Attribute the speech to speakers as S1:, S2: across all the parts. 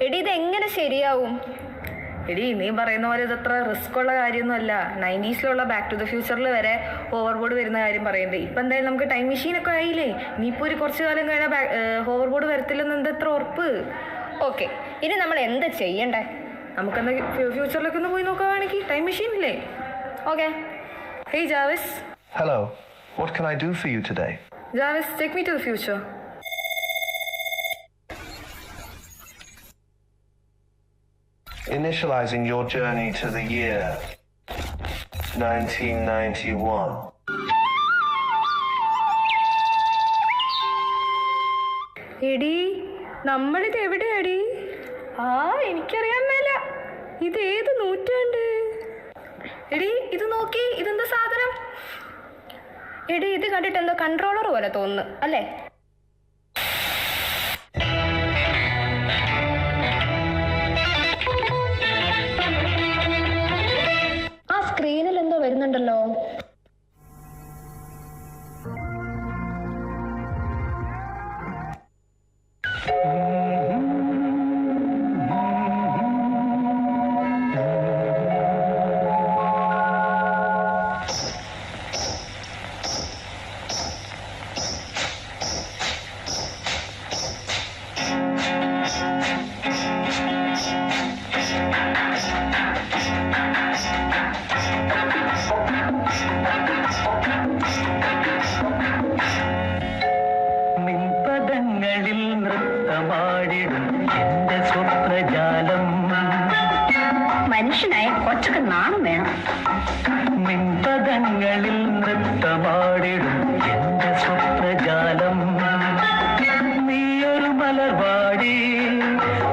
S1: എടി ഇത് എങ്ങനെ ശരിയാവും?
S2: എടി നീ പറയുന്ന പോലെ ഇതത്ര റിസ്ക് ഉള്ള കാര്യമൊന്നുമല്ല. 90s ബാക്ക് ടു ദ ഫ്യൂച്ചറിൽ വരെ ഹോവർബോർഡ് വരുന്ന കാര്യം പറയുന്നത്. ഇപ്പം എന്തായാലും നമുക്ക് ടൈം മെഷീനൊക്കെ ആയില്ലേ. ഇനിയിപ്പോൾ ഒരു കുറച്ച് കാലം കഴിഞ്ഞാൽ ഹോവർബോർഡ് വരത്തില്ലെന്ന് എന്തെത്ര ഉറപ്പ്?
S1: ഓക്കെ, ഇനി നമ്മൾ എന്താ ചെയ്യണ്ടേ?
S2: നമുക്കെന്താ ഫ്യൂച്ചറിലേക്ക് ഒന്ന് പോയി നോക്കുകയാണെങ്കിൽ ടൈം മെഷീൻ ഇല്ലേ?
S1: Okay.
S2: Hey Jarvis.
S3: Hello. What can I do for you today?
S2: Jarvis, take me to the future.
S3: Initializing your journey to the year 1991.
S2: എടി നമ്മളിത് എവിടെയാടി? എനിക്കറിയാൻ മേല. ഇത് ഏത് നൂറ്റാണ്ട്? എടി ഇത് നോക്കി, ഇതെന്താ സാധനം?
S1: എടി ഇത് കണ്ടിട്ട് എന്തോ കൺട്രോളർ പോലെ തോന്നുന്നു അല്ലേ? ആ സ്ക്രീനിൽ എന്തോ വരുന്നുണ്ടല്ലോ. മനുഷ്യനായ കൊച്ചൊക്കെ നാണം വേണം.
S4: മിൻപദങ്ങളിൽ നൃത്തമാടിടും എന്റെ സ്വപ്നജാലം. നീയൊരു മലർവാടി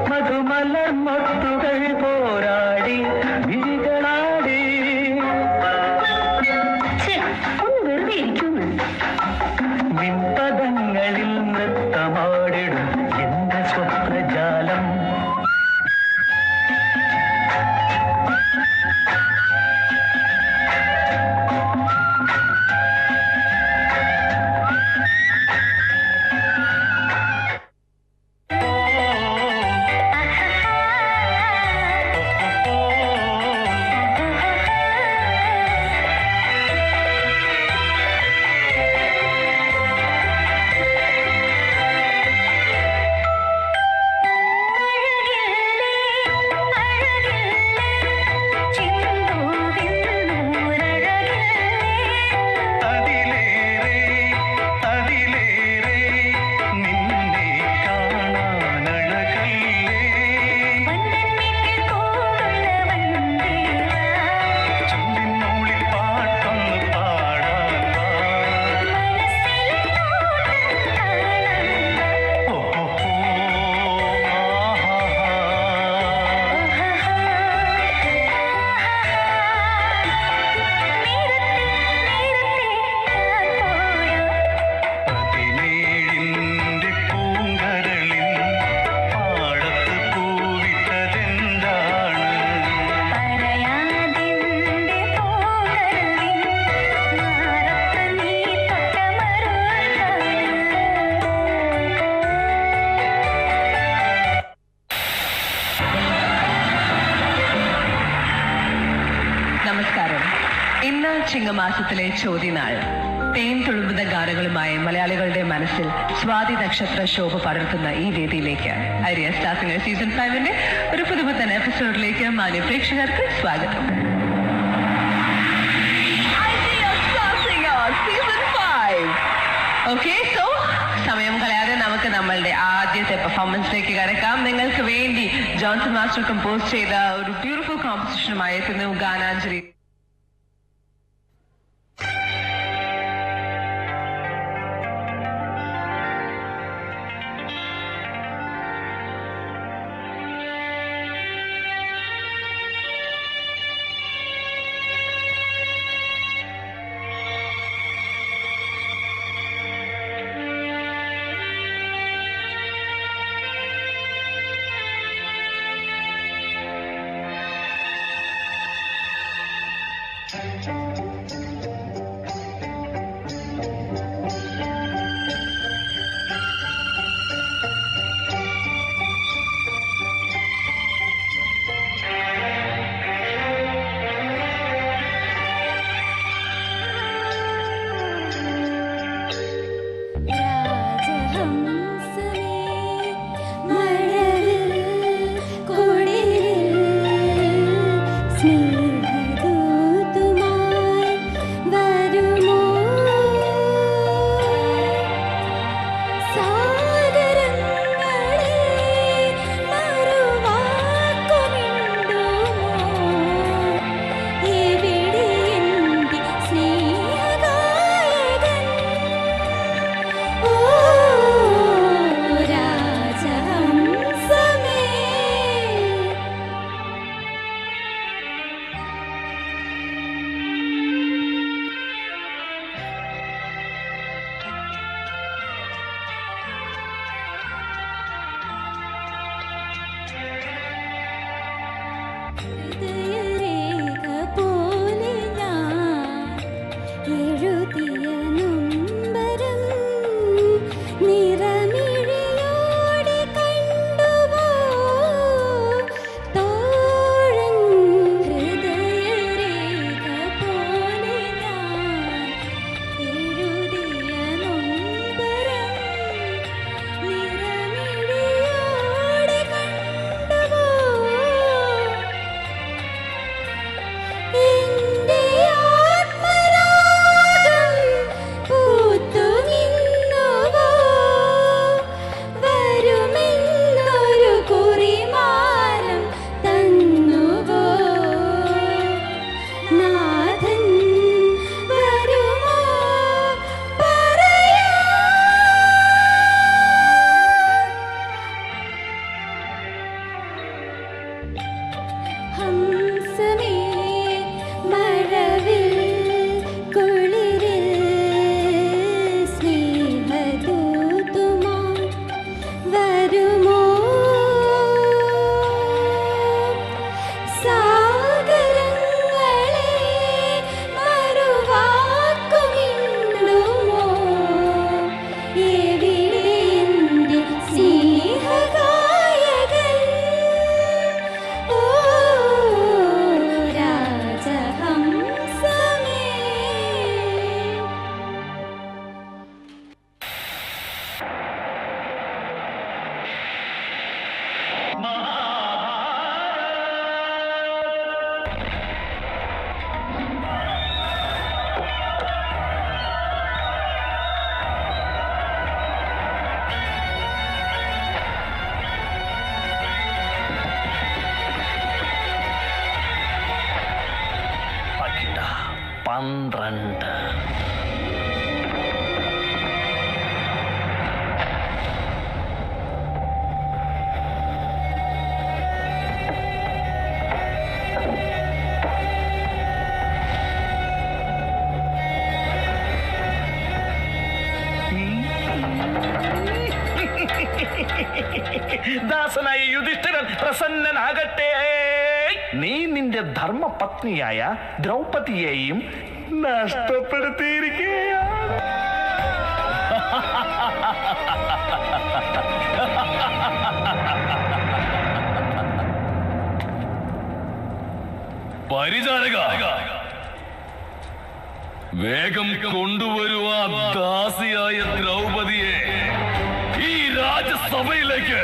S4: മധുമലർ മൊട്ടുകൾ പോരാടി വിഴികളാടി.
S1: ഒന്ന് വെറുതെ ഇരിക്കുന്നു.
S4: മിൻപദങ്ങളിൽ നൃത്തമാടിടും എന്റെ സ്വപ്നജാലം.
S5: നമസ്കാരം. ഇന്ന് ചിങ്ങമാസത്തിലെ ചോദ്യനാൾ. തേൻ തുളുമ്പുന്ന ഗാനങ്ങളുമായി മലയാളികളുടെ മനസ്സിൽ സ്വാതി നക്ഷത്ര ശോഭ പടർത്തുന്ന ഈ വേദിയിലേക്ക് ഐഡിയ സ്റ്റാർ സിംഗർ സീസൺ 5 ഒരു പുതുപുത്തൻ എപ്പിസോഡിലേക്ക് മാന്യ പ്രേക്ഷകർക്ക് സ്വാഗതം. ഓക്കെ, സോ സമയം കളയാതെ നമുക്ക് നമ്മളുടെ ആദ്യത്തെ പെർഫോമൻസിലേക്ക് കടക്കാം. നിങ്ങൾക്ക് വേണ്ടി ജോൺസൺ മാസ്റ്റർ കമ്പോസ് ചെയ്ത ഒരു ബ്യൂട്ടിഫുൾ കോമ്പോസിഷനുമായി എത്തുന്നു ഗാനാഞ്ജലി.
S6: ദാസനായ യുധിഷ്ഠിരൻ പ്രസന്നനാകട്ടെ. നീ നിന്റെ ധർമ്മപത്നിയായ ദ്രൗപദിയെയും നഷ്ടപ്പെടുത്തിയിരിക്കുകയാണ്.
S7: പരിചാരക, വേഗം കൊണ്ടുവരുവാ ദാസിയായ ദ്രൗപദിയെ ഈ രാജസഭയിലേക്ക്.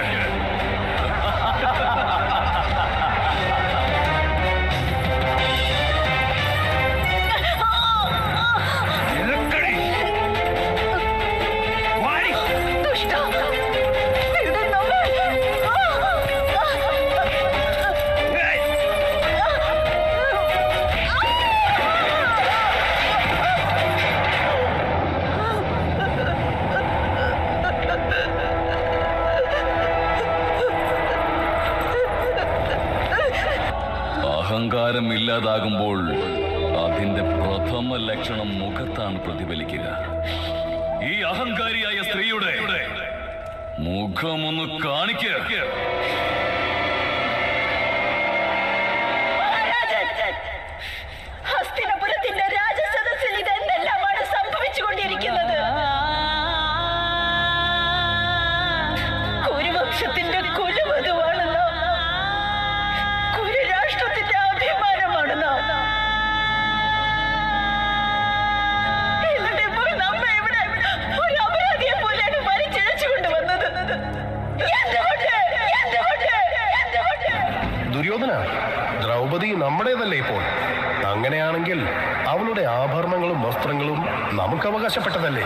S7: അഹങ്കാരം ഇല്ലാതാകുമ്പോൾ അതിന്റെ പ്രഥമ ലക്ഷണം മുഖത്താണ് പ്രതിഫലിക്കുക. ഈ അഹങ്കാരിയായ സ്ത്രീയുടെ മുഖമൊന്ന് കാണിക്കുക.
S8: ഹസ്തിനപുരത്തിന്റെ രാജസദസ്സിൽ ഇതെന്തെല്ലാമാണ് സംഭവിച്ചുകൊണ്ടിരിക്കുന്നത്? കുരുവംശത്തിന്റെ കുലവധുവാണെന്നോ, കുരുരാഷ്ട്രത്തിന്റെ അഭിമാനമാണെന്നോ, എന്നിട്ട് ഇപ്പോൾ നമ്മെ ഇവിടെ ഒരു അപരാധിയെ പോലെയാണ് വലിച്ചിഴച്ചു കൊണ്ടുവന്നത്.
S9: ദുര്യോധന, ദ്രൗപദി നമ്മുടേതല്ലേ ഇപ്പോൾ? അങ്ങനെയാണെങ്കിൽ അവളുടെ ആഭരണങ്ങളും വസ്ത്രങ്ങളും നമുക്ക് അവകാശപ്പെട്ടതല്ലേ?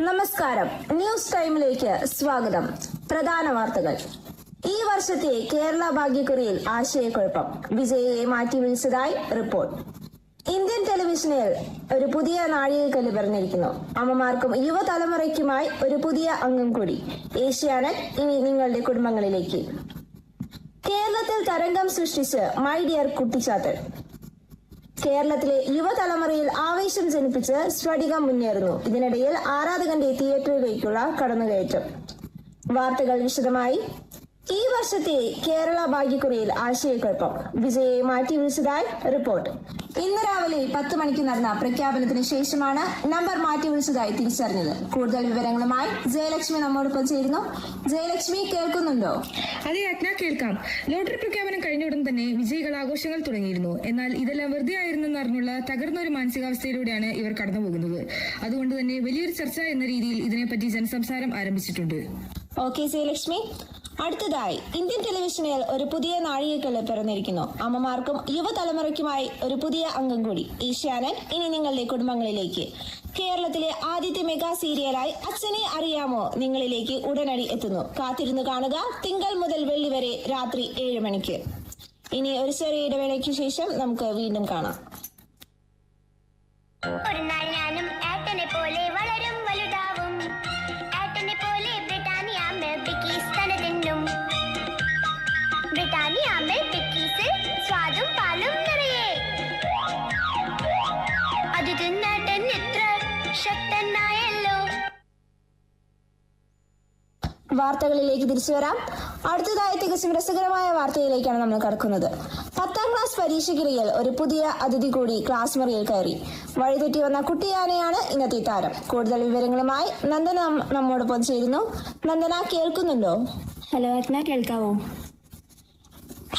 S10: നമസ്കാരം, ന്യൂസ് ടൈമിലേക്ക് സ്വാഗതം. പ്രധാന വാർത്തകൾ. ഈ വർഷത്തെ കേരള ഭാഗ്യക്കുറിയിൽ ആശയക്കുഴപ്പം, വിജയിയെ മാറ്റിവിളിച്ചതായി റിപ്പോർട്ട്. ഇന്ത്യൻ ടെലിവിഷനിൽ ഒരു പുതിയ നാഴികക്കല്ല് പിറന്നിരിക്കുന്നു. അമ്മമാർക്കും യുവതലമുറയ്ക്കുമായി ഒരു പുതിയ അംഗം കൂടി. ഏഷ്യാനെറ്റ് ഇനി നിങ്ങളുടെ കുടുംബങ്ങളിലേക്ക്. കേരളത്തിൽ തരംഗം സൃഷ്ടിച്ച് മൈ ഡിയർ കുട്ടിച്ചാത്തൻ. കേരളത്തിലെ യുവതലമുറയിൽ ആവേശം ജനിപ്പിച്ച് സ്ഫടികം മുന്നേറുന്നു. ഇതിനിടയിൽ ആരാധകന്റെ തിയേറ്ററിലേക്കുള്ള കടന്നുകയറ്റം. വാർത്തകൾ വിശദമായി. ഈ വർഷത്തെ കേരള ഭാഗ്യക്കുറിയിൽ ആശയക്കുഴപ്പം, വിജയെ മാറ്റിവിളിച്ചതായി റിപ്പോർട്ട്. ഇന്ന് രാവിലെ 10 മണിക്ക് നടന്ന പ്രഖ്യാപനത്തിന് ശേഷമാണ് നമ്പർ മാറ്റിവിളിച്ചതായി തിരിച്ചറിഞ്ഞത്. കൂടുതൽ വിവരങ്ങളുമായി ജയലക്ഷ്മി നമ്മോടൊപ്പം ചേരുന്നു. ജയലക്ഷ്മി, കേൾക്കുന്നുണ്ടോ?
S2: അതെ അജ്ഞ, കേൾക്കാം. ലോട്ടറി പ്രഖ്യാപനം കഴിഞ്ഞ ഉടൻ തന്നെ വിജയികൾ ആഘോഷങ്ങൾ തുടങ്ങിയിരുന്നു. എന്നാൽ ഇതെല്ലാം വെറുതെ ആയിരുന്നെന്ന് അറിഞ്ഞുള്ള തകർന്ന ഒരു മാനസികാവസ്ഥയിലൂടെയാണ് ഇവർ കടന്നുപോകുന്നത്. അതുകൊണ്ട് തന്നെ വലിയൊരു ചർച്ച എന്ന രീതിയിൽ ഇതിനെപ്പറ്റി ജനസംസാരം ആരംഭിച്ചിട്ടുണ്ട്.
S10: ഓക്കെ ജയലക്ഷ്മി. അടുത്തതായി ഇന്ത്യൻ ടെലിവിഷനിൽ ഒരു പുതിയ നാഴികക്കല്ല് പിറന്നിരിക്കുന്നു. അമ്മമാർക്കും യുവതലമുറയ്ക്കുമായി ഒരു പുതിയ അംഗം കൂടി. ഏഷ്യാനെറ്റ് ഇനി നിങ്ങളുടെ കുടുംബങ്ങളിലേക്ക്. കേരളത്തിലെ ആദ്യത്തെ മെഗാ സീരിയലായി അച്ഛനെ അറിയാമോ നിങ്ങളിലേക്ക് ഉടനടി എത്തുന്നു. കാത്തിരുന്ന് കാണുക. തിങ്കൾ മുതൽ വെള്ളി വരെ രാത്രി 7 മണിക്ക്. ഇനി ഒരു ചെറിയ ഇടവേളയ്ക്ക് ശേഷം നമുക്ക് വീണ്ടും കാണാം. വാർത്തകളിലേക്ക് തിരിച്ചു വരാം. അടുത്തതായി തികച്ചും രസകരമായ വാർത്തയിലേക്കാണ് നമ്മൾ കടക്കുന്നത്. 10ാം ക്ലാസ് പരീക്ഷയ്ക്കിടയിൽ ഒരു പുതിയ അതിഥി കൂടി ക്ലാസ് മുറിയിൽ കയറി. വഴിതെറ്റി വന്ന കുട്ടിയാനയാണ് ഇന്നത്തെ താരം. കൂടുതൽ വിവരങ്ങളുമായി നന്ദന നമ്മോടൊപ്പം ചേരുന്നു. നന്ദന, കേൾക്കുന്നുണ്ടോ?
S1: ഹലോ രത്ന, കേൾക്കാവോ?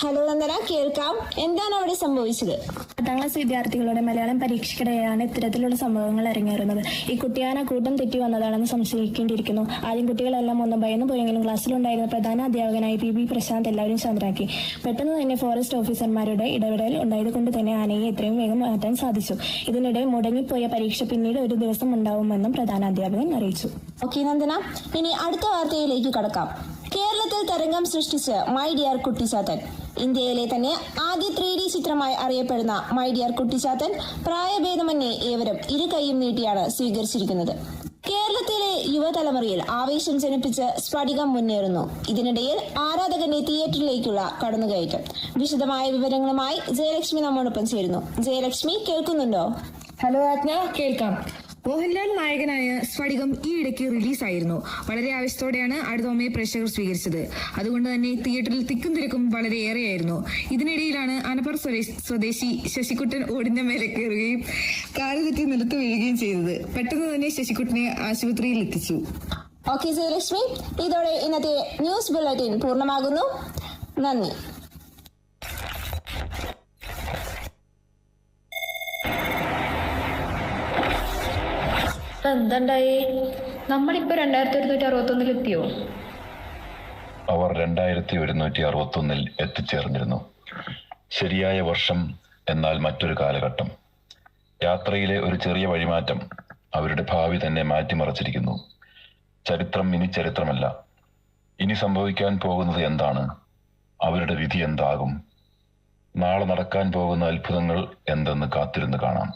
S10: ഹലോ നന്ദന, കേൾക്കാം. എന്താണ് അവിടെ സംഭവിച്ചത്?
S1: 10ാം ക്ലാസ് വിദ്യാർത്ഥികളുടെ മലയാളം പരീക്ഷയ്ക്കിടെയാണ് ഇത്തരത്തിലുള്ള സംഭവങ്ങൾ അരങ്ങേറുന്നത്. ഈ കുട്ടിയാന കൂട്ടം തെറ്റി വന്നതാണെന്ന് സംശയിക്കേണ്ടിയിരിക്കുന്നു. ആദ്യം കുട്ടികളെല്ലാം ഒന്ന് ഭയന്നു പോയെങ്കിലും ക്ലാസ്സിലുണ്ടായിരുന്ന പ്രധാന അധ്യാപകനായ PB പ്രശാന്ത് എല്ലാവരും ശാന്തരാക്കി. പെട്ടെന്ന് തന്നെ ഫോറസ്റ്റ് ഓഫീസർമാരുടെ ഇടപെടൽ ഉണ്ടായതുകൊണ്ട് തന്നെ ആനയെ എത്രയും വേഗം മാറ്റാൻ സാധിച്ചു. ഇതിനിടെ മുടങ്ങിപ്പോയ പരീക്ഷ പിന്നീട് ഒരു ദിവസം ഉണ്ടാവുമെന്നും പ്രധാന അധ്യാപകൻ അറിയിച്ചു.
S10: ഓക്കെ നന്ദന, ഇനി അടുത്ത വാർത്തയിലേക്ക് കടക്കാം. കേരളത്തിൽ തരംഗം സൃഷ്ടിച്ച് മൈ ഡിയർ കുട്ടിച്ചാത്തൻ. ഇന്ത്യയിലെ തന്നെ ആദ്യ 3D ചിത്രമായി അറിയപ്പെടുന്ന മൈ ഡിയർ കുട്ടിച്ചാത്തൻ പ്രായഭേദമന്യേ ഏവരും ഇരു കൈയും നീട്ടിയാണ് സ്വീകരിച്ചിരിക്കുന്നത്. കേരളത്തിലെ യുവതലമുറയിൽ ആവേശം ജനിപ്പിച്ച് സ്ഫടികം മുന്നേറുന്നു. ഇതിനിടയിൽ ആരാധകന്റെ തിയേറ്ററിലേക്കുള്ള കടന്നുകയറ്റം. വിശദമായ വിവരങ്ങളുമായി ജയലക്ഷ്മി നമ്മോടൊപ്പം ചേരുന്നു. ജയലക്ഷ്മി, കേൾക്കുന്നുണ്ടോ?
S2: ഹലോ ആജ്ഞ, കേൾക്കാം. മോഹൻലാൽ നായകനായ സ്ഫടികം ഈ ഇടയ്ക്ക് റിലീസായിരുന്നു. വളരെ ആവേശത്തോടെയാണ് അടുത്ത ഒമ്മയെ പ്രേക്ഷകർ സ്വീകരിച്ചത്. അതുകൊണ്ട് തന്നെ തിയേറ്ററിൽ തിക്കും തിരക്കും വളരെ ഏറെയായിരുന്നു. ഇതിനിടയിലാണ് അനപ്പർ സ്വദേശി ശശികുട്ടൻ ഓടിന്റെ മേലെ കയറുകയും കാല് തെറ്റി നിലത്ത് വീഴുകയും ചെയ്തത്. പെട്ടെന്ന് തന്നെ ശശികുട്ടനെ ആശുപത്രിയിൽ എത്തിച്ചു.
S10: ഓക്കെ ജയലക്ഷ്മി, ഇതോടെ ഇന്നത്തെ ന്യൂസ് ബുള്ളറ്റിൻ പൂർണ്ണമാകുന്നു. നന്ദി.
S1: എന്തുണ്ടായി? നമ്മളിപ്പോ 2161 എത്തിയോ?
S7: അവർ 2161 എത്തിച്ചേർന്നിരുന്നു. ശരിയായ വർഷം, എന്നാൽ മറ്റൊരു കാലഘട്ടം. യാത്രയിലെ ഒരു ചെറിയ വഴിമാറ്റം അവരുടെ ഭാവി തന്നെ മാറ്റിമറിച്ചിരിക്കുന്നു. ചരിത്രം ഇനി ചരിത്രമല്ല. ഇനി സംഭവിക്കാൻ പോകുന്നത് എന്താണ്? അവരുടെ വിധി എന്താകും? നാളെ നടക്കാൻ പോകുന്ന അത്ഭുതങ്ങൾ എന്തെന്ന് കാത്തിരുന്ന് കാണാം.